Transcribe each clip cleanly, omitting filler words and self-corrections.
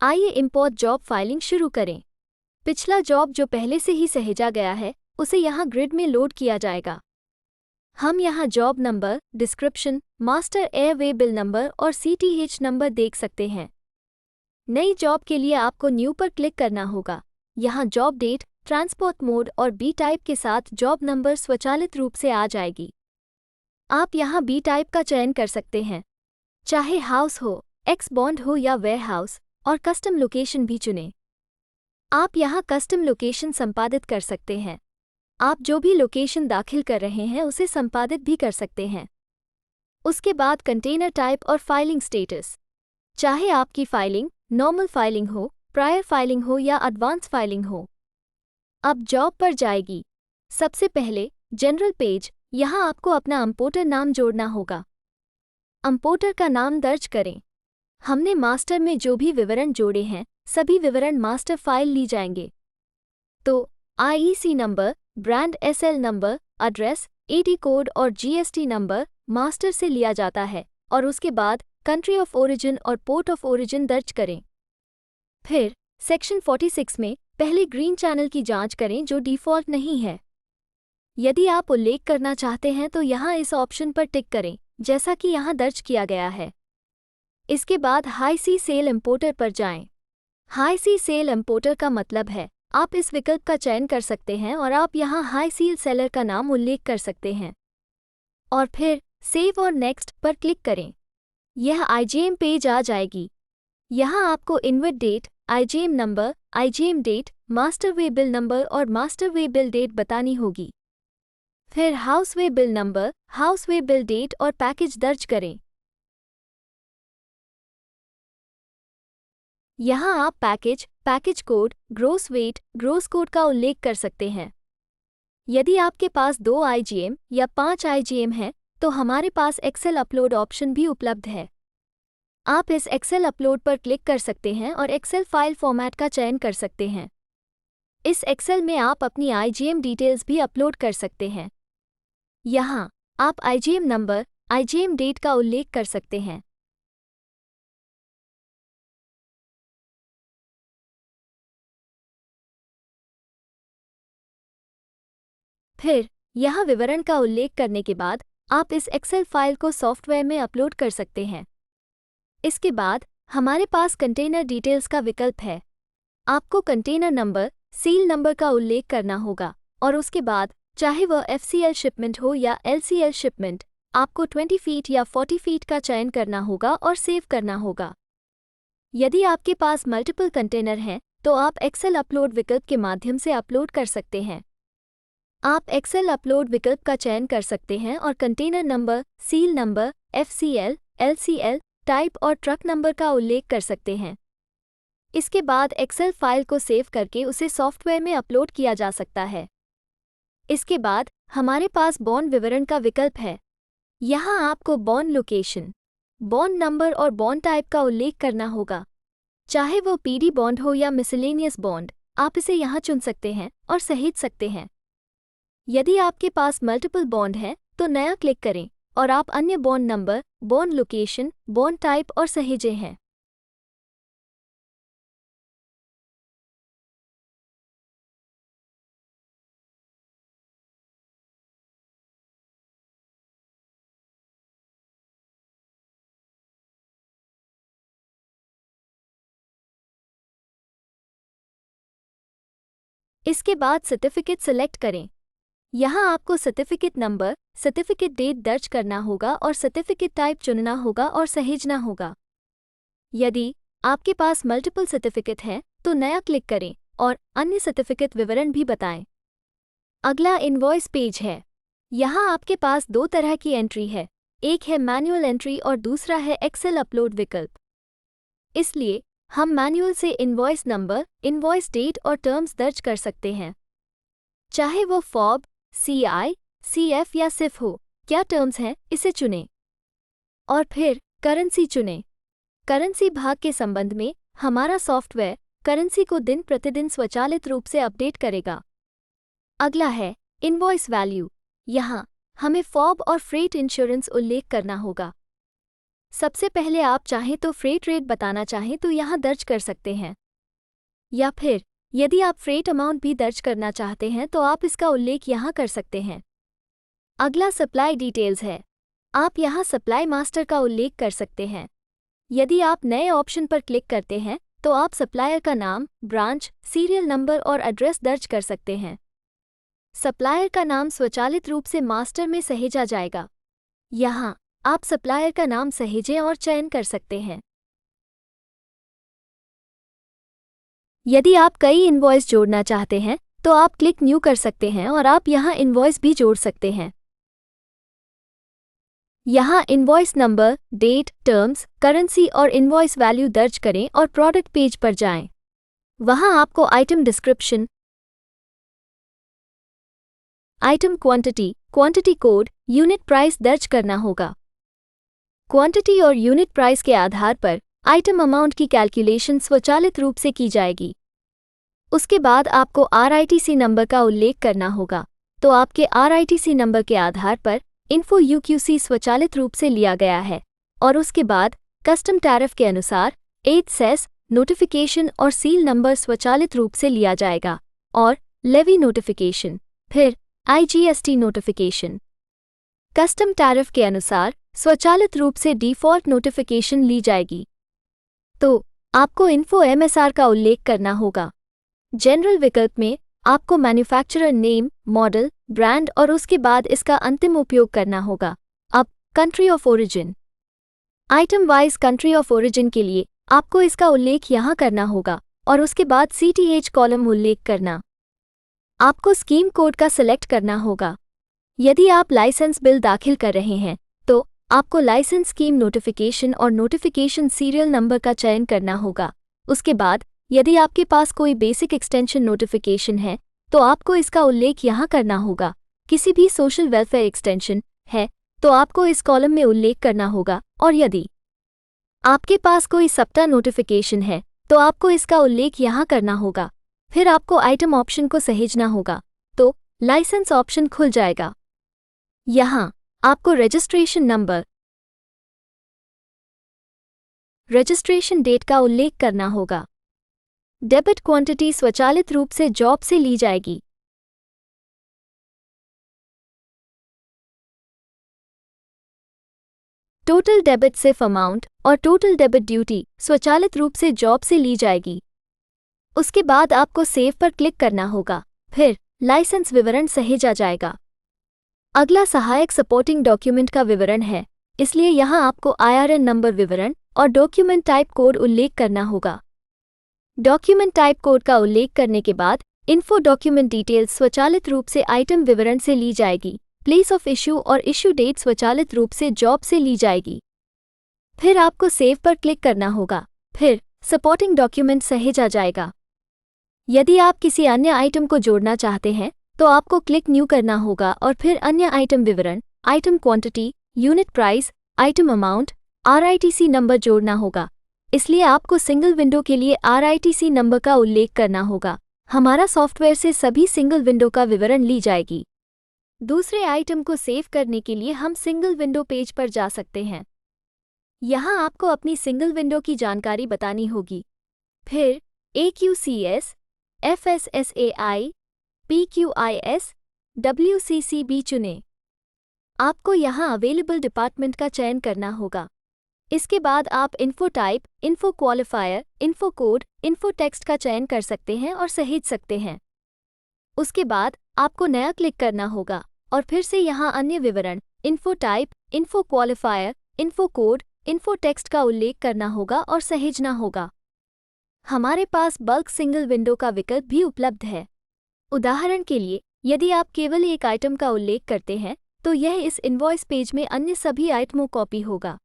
आइए import job filing शुरू करें। पिछला जॉब जो पहले से ही सहेजा गया है उसे यहाँ ग्रिड में लोड किया जाएगा। हम यहाँ job number, description, master airway bill number और CTH नंबर देख सकते हैं। नई जॉब के लिए आपको न्यू पर क्लिक करना होगा। यहाँ जॉब डेट, ट्रांसपोर्ट मोड और बी टाइप के साथ जॉब नंबर स्वचालित रूप से आ जाएगी। आप यहाँ बी टाइप का चयन कर सकते हैं, चाहे हाउस हो, एक्स बॉन्ड हो या वेयरहाउस, और कस्टम लोकेशन भी चुनें। आप यहाँ कस्टम लोकेशन संपादित कर सकते हैं। आप जो भी लोकेशन दाखिल कर रहे हैं उसे संपादित भी कर सकते हैं। उसके बाद कंटेनर टाइप और फाइलिंग स्टेटस, चाहे आपकी फाइलिंग नॉर्मल फाइलिंग हो, प्रायर फाइलिंग हो या एडवांस फाइलिंग हो। अब जॉब पर जाएगी। सबसे पहले जनरल पेज, यहाँ आपको अपना इंपोर्टर नाम जोड़ना होगा। इंपोर्टर का नाम दर्ज करें। हमने मास्टर में जो भी विवरण जोड़े हैं सभी विवरण मास्टर फाइल ली जाएंगे। तो IEC number, brand SL number, address, AD code और GST नंबर मास्टर से लिया जाता है और उसके बाद कंट्री ऑफ ओरिजिन और पोर्ट ऑफ ओरिजिन दर्ज करें। फिर सेक्शन 46 में पहले ग्रीन चैनल की जांच करें जो डिफ़ॉल्ट नहीं है। यदि आप उल्लेख करना चाहते हैं तो यहाँ इस ऑप्शन पर टिक करें जैसा कि यहाँ दर्ज किया गया है। इसके बाद हाई सी सेल इंपोर्टर पर जाएं। हाई सी सेल इंपोर्टर का मतलब है आप इस विकल्प का चयन कर सकते हैं और आप यहाँ हाई सील सेलर का नाम उल्लेख कर सकते हैं और फिर सेव और नेक्स्ट पर क्लिक करें। यह IGM पेज आ जाएगी। यहाँ आपको invoice date, IGM number, IGM date, master way bill number और मास्टर वे बिल डेट बतानी होगी। फिर house way bill number, house way bill date और पैकेज दर्ज करें। यहाँ आप package, package code, gross weight, gross code का उल्लेख कर सकते हैं। यदि आपके पास 2 IGM या 5 IGM है तो हमारे पास एक्सेल अपलोड ऑप्शन भी उपलब्ध है। आप इस एक्सेल अपलोड पर क्लिक कर सकते हैं और एक्सेल फाइल फॉर्मेट का चयन कर सकते हैं। इस एक्सेल में आप अपनी IGM डिटेल्स भी अपलोड कर सकते हैं। यहाँ आप IGM नंबर, IGM डेट का उल्लेख कर सकते हैं। फिर यहाँ विवरण का उल्लेख करने के बाद आप इस एक्सेल फाइल को सॉफ्टवेयर में अपलोड कर सकते हैं। इसके बाद हमारे पास कंटेनर डिटेल्स का विकल्प है। आपको कंटेनर नंबर, सील नंबर का उल्लेख करना होगा और उसके बाद चाहे वह FCL शिपमेंट हो या LCL शिपमेंट, आपको 20 फीट या 40 फीट का चयन करना होगा और सेव करना होगा। यदि आपके पास मल्टीपल कंटेनर हैं तो आप एक्सेल अपलोड विकल्प के माध्यम से अपलोड कर सकते हैं। आप एक्सेल अपलोड विकल्प का चयन कर सकते हैं और container number, seal number, FCL, LCL, type और ट्रक नंबर का उल्लेख कर सकते हैं। इसके बाद एक्सेल फाइल को सेव करके उसे सॉफ्टवेयर में अपलोड किया जा सकता है। इसके बाद हमारे पास बॉन्ड विवरण का विकल्प है। यहाँ आपको बॉन्ड लोकेशन, बॉन्ड नंबर और बॉन्ड टाइप का उल्लेख करना होगा। चाहे वो PD बॉन्ड हो या मिसलेनियस बॉन्ड, आप इसे यहाँ चुन सकते हैं और सहेज सकते हैं। यदि आपके पास मल्टीपल बॉन्ड है तो नया क्लिक करें और आप अन्य bond number, bond location, bond type और सहेजे हैं। इसके बाद सर्टिफिकेट सिलेक्ट करें। यहाँ आपको सर्टिफिकेट नंबर, सर्टिफिकेट डेट दर्ज करना होगा और सर्टिफिकेट टाइप चुनना होगा और सहेजना होगा। यदि आपके पास मल्टीपल सर्टिफिकेट है तो नया क्लिक करें और अन्य सर्टिफिकेट विवरण भी बताएं। अगला इनवॉइस पेज है। यहाँ आपके पास 2 तरह की एंट्री है, एक है मैनुअल एंट्री और दूसरा है एक्सेल अपलोड विकल्प। इसलिए हम मैनुअल से इनवॉइस नंबर, इनवॉइस डेट और टर्म्स दर्ज कर सकते हैं। चाहे वो FOB, CI, CF या SIF हो, क्या टर्म्स हैं इसे चुनें और फिर करेंसी चुनें। करेंसी भाग के संबंध में हमारा सॉफ्टवेयर करेंसी को दिन प्रतिदिन स्वचालित रूप से अपडेट करेगा। अगला है इनवॉइस वैल्यू। यहाँ हमें FOB और फ्रेट इंश्योरेंस उल्लेख करना होगा। सबसे पहले आप चाहें तो फ्रेट रेट बताना चाहें तो यहाँ दर्ज कर सकते हैं, या फिर यदि आप फ्रेट अमाउंट भी दर्ज करना चाहते हैं तो आप इसका उल्लेख यहाँ कर सकते हैं। अगला सप्लाई डिटेल्स है। आप यहाँ सप्लाई मास्टर का उल्लेख कर सकते हैं। यदि आप नए ऑप्शन पर क्लिक करते हैं तो आप सप्लायर का नाम, ब्रांच, सीरियल नंबर और एड्रेस दर्ज कर सकते हैं। सप्लायर का नाम स्वचालित रूप से मास्टर में सहेजा जाएगा। यहाँ आप सप्लायर का नाम सहेजें और चयन कर सकते हैं। यदि आप कई इनवॉइस जोड़ना चाहते हैं तो आप क्लिक न्यू कर सकते हैं और आप यहाँ इनवॉइस भी जोड़ सकते हैं। यहाँ invoice number, date, terms, currency और इनवॉइस वैल्यू दर्ज करें और प्रोडक्ट पेज पर जाएं। वहाँ आपको item description, item quantity, quantity code, unit price दर्ज करना होगा। क्वांटिटी और यूनिट प्राइस के आधार पर आइटम अमाउंट की कैलकुलेशन स्वचालित रूप से की जाएगी। उसके बाद आपको RITC नंबर का उल्लेख करना होगा, तो आपके RITC नंबर के आधार पर इन्फो UQC स्वचालित रूप से लिया गया है और उसके बाद कस्टम टैरिफ के अनुसार 8 सेस नोटिफिकेशन और सील नंबर स्वचालित रूप से लिया जाएगा और लेवी नोटिफिकेशन, फिर IGST नोटिफिकेशन। कस्टम टैरिफ के अनुसार स्वचालित रूप से डिफ़ॉल्ट नोटिफिकेशन ली जाएगी। तो आपको इन्फो MSR का उल्लेख करना होगा। जनरल विकल्प में आपको मैन्युफैक्चरर नेम, मॉडल, ब्रांड और उसके बाद इसका अंतिम उपयोग करना होगा। अब country of origin, item wise country of origin के लिए आपको इसका उल्लेख यहाँ करना होगा और उसके बाद CTH कॉलम उल्लेख करना। आपको स्कीम कोड का सिलेक्ट करना होगा। यदि आप लाइसेंस बिल दाखिल कर रहे हैं तो आपको लाइसेंस स्कीम नोटिफिकेशन और नोटिफिकेशन सीरियल नंबर का चयन करना होगा। उसके बाद यदि आपके पास कोई बेसिक एक्सटेंशन नोटिफिकेशन है तो आपको इसका उल्लेख यहाँ करना होगा। किसी भी सोशल वेलफेयर एक्सटेंशन है तो आपको इस कॉलम में उल्लेख करना होगा और यदि आपके पास कोई सप्ताह नोटिफिकेशन है तो आपको इसका उल्लेख यहाँ करना होगा। फिर आपको आइटम ऑप्शन को सहेजना होगा तो लाइसेंस ऑप्शन खुल जाएगा। यहाँ आपको रजिस्ट्रेशन नंबर, रजिस्ट्रेशन डेट का उल्लेख करना होगा। डेबिट क्वांटिटी स्वचालित रूप से जॉब से ली जाएगी। टोटल डेबिट सिर्फ अमाउंट और टोटल डेबिट ड्यूटी स्वचालित रूप से जॉब से ली जाएगी। उसके बाद आपको सेव पर क्लिक करना होगा, फिर लाइसेंस विवरण सहेजा जाएगा। अगला सहायक सपोर्टिंग डॉक्यूमेंट का विवरण है, इसलिए यहाँ आपको IRN नंबर विवरण और डॉक्यूमेंट टाइप कोड उल्लेख करना होगा। डॉक्यूमेंट टाइप कोड का उल्लेख करने के बाद इन्फो डॉक्यूमेंट डिटेल्स स्वचालित रूप से आइटम विवरण से ली जाएगी। प्लेस ऑफ इशू और इशू डेट स्वचालित रूप से जॉब से ली जाएगी। फिर आपको सेव पर क्लिक करना होगा, फिर सपोर्टिंग डॉक्यूमेंट सहेजा जाएगा। यदि आप किसी अन्य आइटम को जोड़ना चाहते हैं तो आपको क्लिक न्यू करना होगा और फिर अन्य आइटम विवरण, item quantity, unit price, item amount, RITC number जोड़ना होगा। इसलिए आपको सिंगल विंडो के लिए RITC नंबर का उल्लेख करना होगा। हमारा सॉफ्टवेयर से सभी सिंगल विंडो का विवरण ली जाएगी। दूसरे आइटम को सेव करने के लिए हम सिंगल विंडो पेज पर जा सकते हैं। यहाँ आपको अपनी सिंगल विंडो की जानकारी बतानी होगी। फिर AQCS, FSSAI, PQIS, WCCB चुनें। आपको यहाँ अवेलेबल डिपार्टमेंट का चयन करना होगा। इसके बाद आप info type, info qualifier, info code, info text का चयन कर सकते हैं और सहेज सकते हैं। उसके बाद आपको नया क्लिक करना होगा और फिर से यहाँ अन्य विवरण, info type, info qualifier, info code, info text का उल्लेख करना होगा और सहेजना होगा। हमारे पास बल्क सिंगल विंडो का विकल्प भी उपलब्ध है। उदाहरण के लिए, यदि आप केवल एक आइटम का उल्लेख करते हैं तो यह इस इनवॉइस पेज में अन्य सभी आइटमों कॉपी होगा।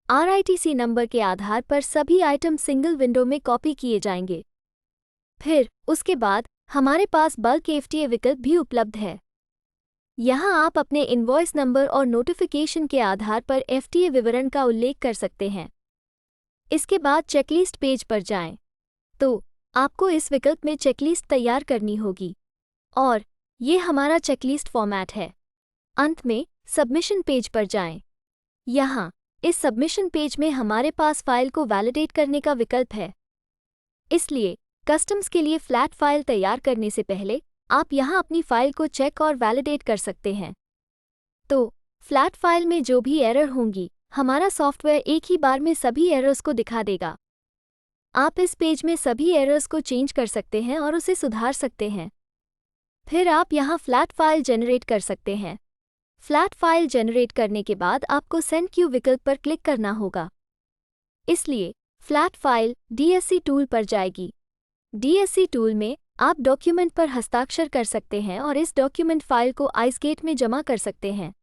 RITC नंबर के आधार पर सभी आइटम सिंगल विंडो में कॉपी किए जाएंगे। फिर उसके बाद हमारे पास बल्क FTA विकल्प भी उपलब्ध है। यहाँ आप अपने इनवॉइस नंबर और नोटिफिकेशन के आधार पर FTA विवरण का उल्लेख कर सकते हैं। इसके बाद चेकलिस्ट पेज पर जाएं, तो आपको इस विकल्प में चेकलिस्ट तैयार करनी होगी और ये हमारा चेकलिस्ट फॉर्मेट है। अंत में सबमिशन पेज पर जाएं। यहाँ इस सबमिशन पेज में हमारे पास फाइल को वैलिडेट करने का विकल्प है। इसलिए कस्टम्स के लिए फ्लैट फाइल तैयार करने से पहले आप यहाँ अपनी फाइल को चेक और वैलिडेट कर सकते हैं। तो फ्लैट फाइल में जो भी एरर होंगी, हमारा सॉफ्टवेयर एक ही बार में सभी एरर्स को दिखा देगा। आप इस पेज में सभी एरर्स को चेंज कर सकते हैं और उसे सुधार सकते हैं। फिर आप यहाँ फ्लैट फाइल जनरेट कर सकते हैं। फ्लैट फाइल जनरेट करने के बाद आपको सेंड क्यू विकल्प पर क्लिक करना होगा। इसलिए फ्लैट फाइल DSC टूल पर जाएगी। DSC टूल में आप डॉक्यूमेंट पर हस्ताक्षर कर सकते हैं और इस डॉक्यूमेंट फाइल को आइसगेट में जमा कर सकते हैं।